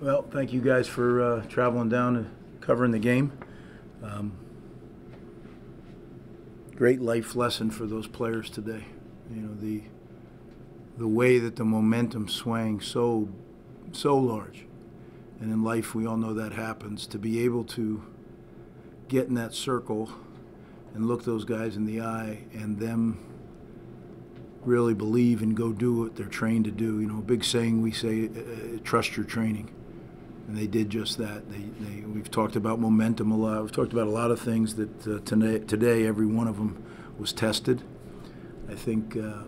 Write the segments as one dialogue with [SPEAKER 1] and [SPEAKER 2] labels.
[SPEAKER 1] Well, thank you guys for traveling down and covering the game. Um, Great life lesson for those players today. You know, the way that the momentum swang so large, and in life we all know that happens. To be able to get in that circle and look those guys in the eye and them really believe and go do what they're trained to do. You know, a big saying we say, trust your training. And they did just that. We've talked about momentum a lot. We've talked about a lot of things that today every one of them was tested. I think you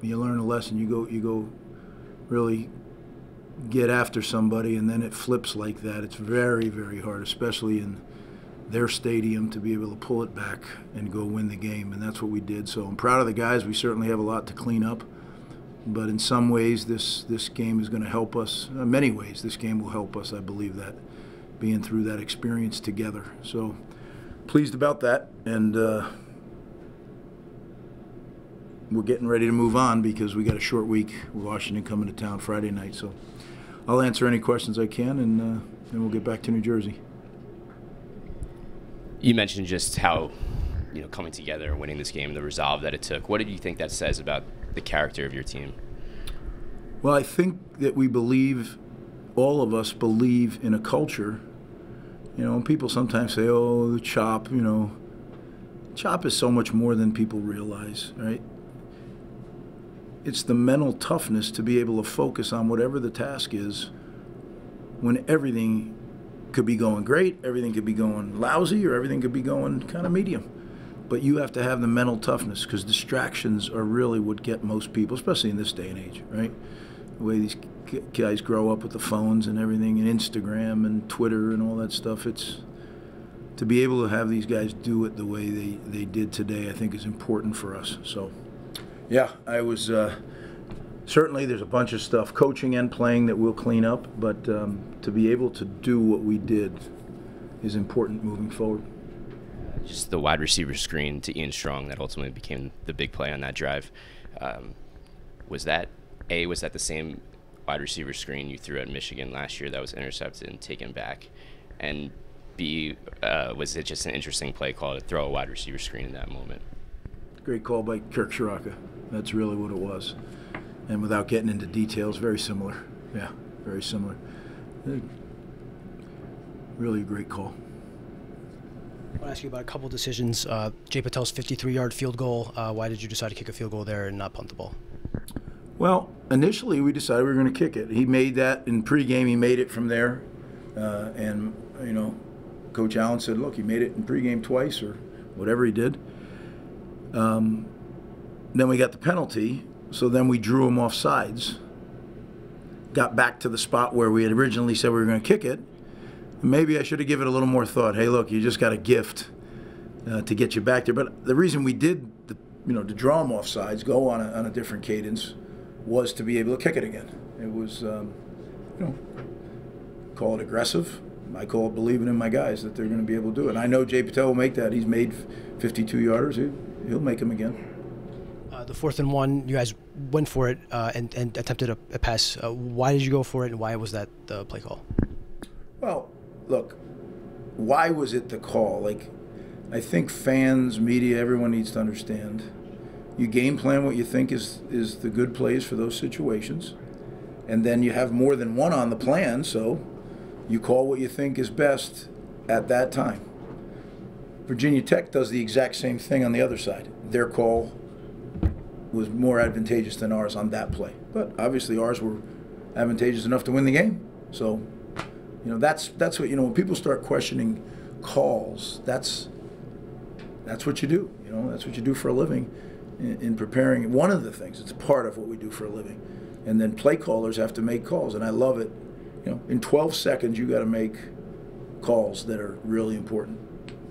[SPEAKER 1] learn a lesson. You go really get after somebody, and then it flips like that. It's very, very hard, especially in their stadium, to be able to pull it back and go win the game. And that's what we did. So I'm proud of the guys. We certainly have a lot to clean up. But in some ways, this game is going to help us. In many ways, this game will help us. I believe that, being through that experience together. So pleased about that, and we're getting ready to move on because we got a short week with Washington coming to town Friday night. So I'll answer any questions I can, and then we'll get back to New Jersey.
[SPEAKER 2] You mentioned just how, coming together, winning this game, the resolve that it took. What did you think that says about the character of your team?
[SPEAKER 1] Well, I think that we believe, all of us believe in a culture. And people sometimes say, oh, the chop, chop is so much more than people realize, right? It's the mental toughness to be able to focus on whatever the task is when everything could be going great, everything could be going lousy, or everything could be going kind of medium. But you have to have the mental toughness, because distractions are really what get most people, especially in this day and age, right? The way these guys grow up with the phones and everything, and Instagram and Twitter and all that stuff. It's to be able to have these guys do it the way they did today, I think is important for us. So, yeah, I was certainly there's a bunch of stuff, coaching and playing, that we'll clean up, but to be able to do what we did is important moving forward.
[SPEAKER 2] Just the wide receiver screen to Ian Strong that ultimately became the big play on that drive. Was that the same wide receiver screen you threw at Michigan last year that was intercepted and taken back? And B, was it just an interesting play call to throw a wide receiver screen in that moment?
[SPEAKER 1] Great call by Kirk Ciarrocca. That's really what it was. And without getting into details, very similar. Yeah, very similar. Really a great call.
[SPEAKER 3] I want to ask you about a couple decisions. Jay Patel's 53-yard field goal. Why did you decide to kick a field goal there and not punt the ball?
[SPEAKER 1] Well, initially we decided we were going to kick it. He made that in pregame. He made it from there, and Coach Allen said, "Look, he made it in pregame twice, or whatever he did." Then we got the penalty, so then we drew him off sides. Got back to the spot where we had originally said we were going to kick it. Maybe I should have given it a little more thought. Hey, look, you just got a gift to get you back there. But the reason we did, to draw them off sides, go on a different cadence, was to be able to kick it again. It was, call it aggressive. I call it believing in my guys that they're going to be able to do it. And I know Jay Patel will make that. He's made 52-yarders. He'll make them again.
[SPEAKER 3] The 4th and 1, you guys went for it and attempted a pass. Why did you go for it, and why was that the play call?
[SPEAKER 1] Well, look, why was it the call? I think fans, media, everyone needs to understand. You game plan what you think is the good plays for those situations, and then you have more than one on the plan, so you call what you think is best at that time. Virginia Tech does the exact same thing on the other side. Their call was more advantageous than ours on that play, but obviously ours were advantageous enough to win the game. So, that's what, when people start questioning calls, that's what you do. That's what you do for a living in preparing. One of the things, it's part of what we do for a living. And then play callers have to make calls, and I love it. In 12 seconds, you got to make calls that are really important.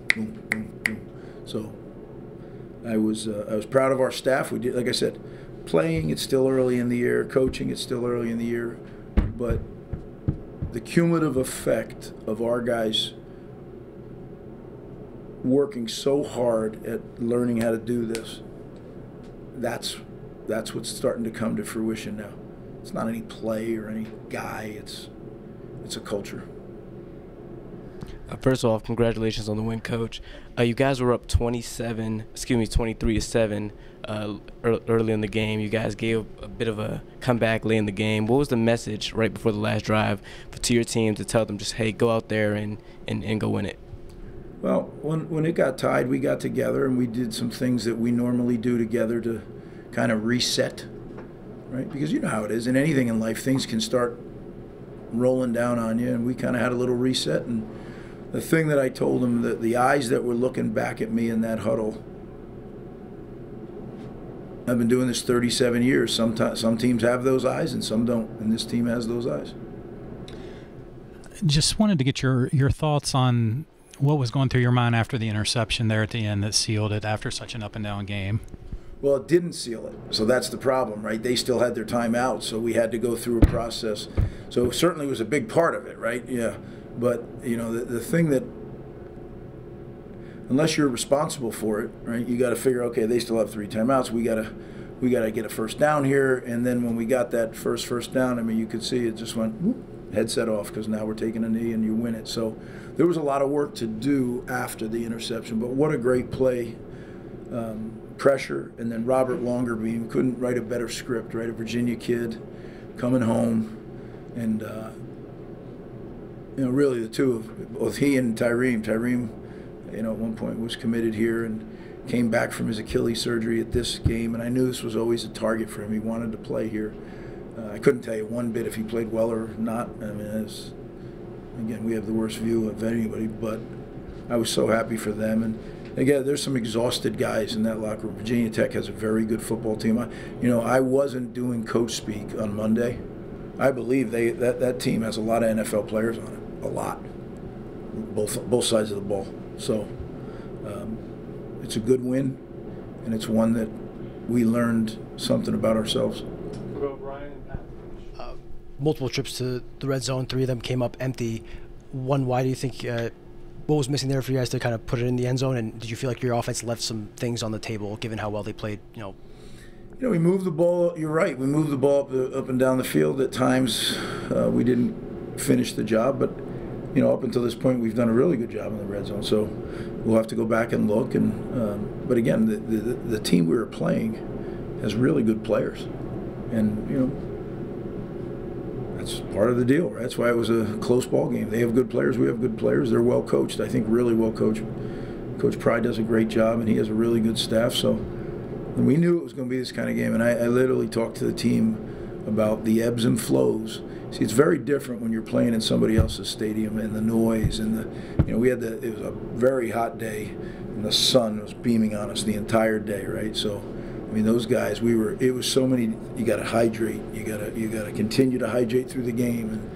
[SPEAKER 1] Boom, boom, boom. So I was proud of our staff. We did, like I said, playing, it's still early in the year. Coaching, it's still early in the year. But the cumulative effect of our guys working so hard at learning how to do this, that's what's starting to come to fruition now. It's not any play or any guy. It's a culture.
[SPEAKER 4] First off, congratulations on the win, Coach. You guys were up 23-7 early in the game. You guys gave a bit of a comeback late in the game. What was the message right before the last drive to your team to tell them just, hey, go out there and go win it?
[SPEAKER 1] Well, when it got tied, we got together and we did some things that we normally do together to kind of reset, right? Because you know how it is. In anything in life, things can start rolling down on you, and we kind of had a little reset. And the thing that I told them, that the eyes that were looking back at me in that huddle, I've been doing this 37 years. Some teams have those eyes and some don't, and this team has those eyes.
[SPEAKER 5] Just wanted to get your thoughts on what was going through your mind after the interception there at the end that sealed it after such an up-and-down game.
[SPEAKER 1] Well, it didn't seal it, so that's the problem, right? They still had their timeout, so we had to go through a process. So it certainly was a big part of it, right? Yeah. But, you know, the thing that, unless you're responsible for it, right, you got to figure, okay, they still have 3 timeouts. We got to get a first down here. And then when we got that first down, I mean, you could see it just went whoop, headset off, because now we're taking a knee and you win it. So there was a lot of work to do after the interception. But what a great play. Pressure, and then Robert Longerbeam couldn't write a better script, right? A Virginia kid coming home, and you know, really the two of both he and Tyreem. Tyreem, you know, at one point was committed here and came back from his Achilles surgery at this game, and I knew this was always a target for him. He wanted to play here. I couldn't tell you one bit if he played well or not. I mean, again, we have the worst view of anybody, but I was so happy for them. And again, there's some exhausted guys in that locker room. Virginia Tech has a very good football team. I wasn't doing coach speak on Monday. I believe that team has a lot of NFL players on it, a lot, both sides of the ball. So it's a good win, and it's one that we learned something about ourselves.
[SPEAKER 3] Multiple trips to the red zone, 3 of them came up empty. One, why do you think? What was missing there for you guys to kind of put it in the end zone? And did you feel like your offense left some things on the table, given how well they played? You know,
[SPEAKER 1] we moved the ball. You're right. We moved the ball up and down the field. At times, we didn't finish the job, but you know, up until this point, we've done a really good job in the red zone. So we'll have to go back and look. And but again, the team we were playing has really good players, and you know, that's part of the deal, right? That's why it was a close ball game. They have good players. We have good players. They're well coached. I think really well coached. Coach Pry does a great job, and he has a really good staff. So and we knew it was going to be this kind of game. And I literally talked to the team about the ebbs and flows. See, it's very different when you're playing in somebody else's stadium and the noise and it was a very hot day, and the sun was beaming on us the entire day, right? So. I mean, those guys, it was so many, you got to hydrate, you got to continue to hydrate through the game. And,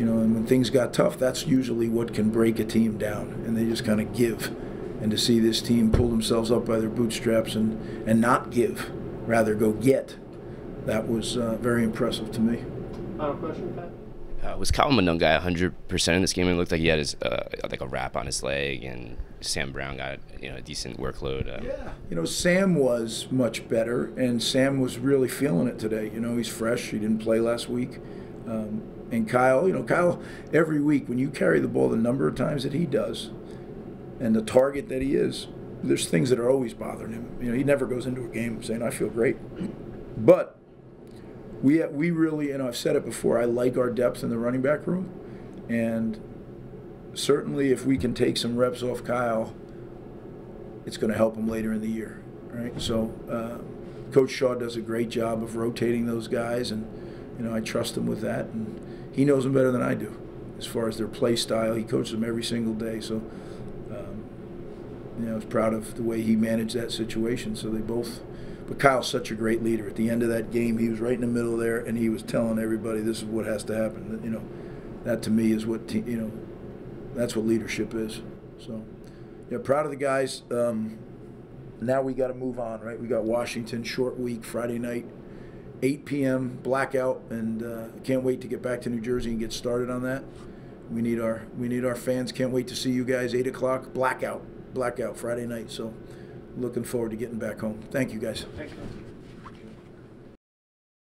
[SPEAKER 1] you know, and when things got tough, that's usually what can break a team down. And they just kind of give. And to see this team pull themselves up by their bootstraps and not give, rather go get, that was very impressive to me.
[SPEAKER 6] Final question, Pat?
[SPEAKER 2] Was Kyle Monunga 100% in this game? It looked like he had his like a wrap on his leg, and Sam Brown got a decent workload.
[SPEAKER 1] Yeah, you know, Sam was much better, and Sam was really feeling it today. You know, he's fresh. He didn't play last week. And Kyle, Kyle, every week when you carry the ball the number of times that he does, and the target that he is, there's things that are always bothering him. You know, he never goes into a game saying, "I feel great," but. We really, I've said it before, I like our depth in the running back room. And certainly if we can take some reps off Kyle, it's going to help him later in the year, right? So Coach Shaw does a great job of rotating those guys, and, I trust him with that. And he knows them better than I do as far as their play style. He coaches them every single day. So, I was proud of the way he managed that situation. So they both... But Kyle's such a great leader. At the end of that game, he was right in the middle there, and he was telling everybody this is what has to happen. That to me is what that's what leadership is. So, yeah, proud of the guys. Now we got to move on, right? We got Washington, short week, Friday night, 8 p.m. blackout, and can't wait to get back to New Jersey and get started on that. We need our fans. Can't wait to see you guys. 8 o'clock, blackout Friday night. So. Looking forward to getting back home. Thank you, guys.
[SPEAKER 6] Thank you.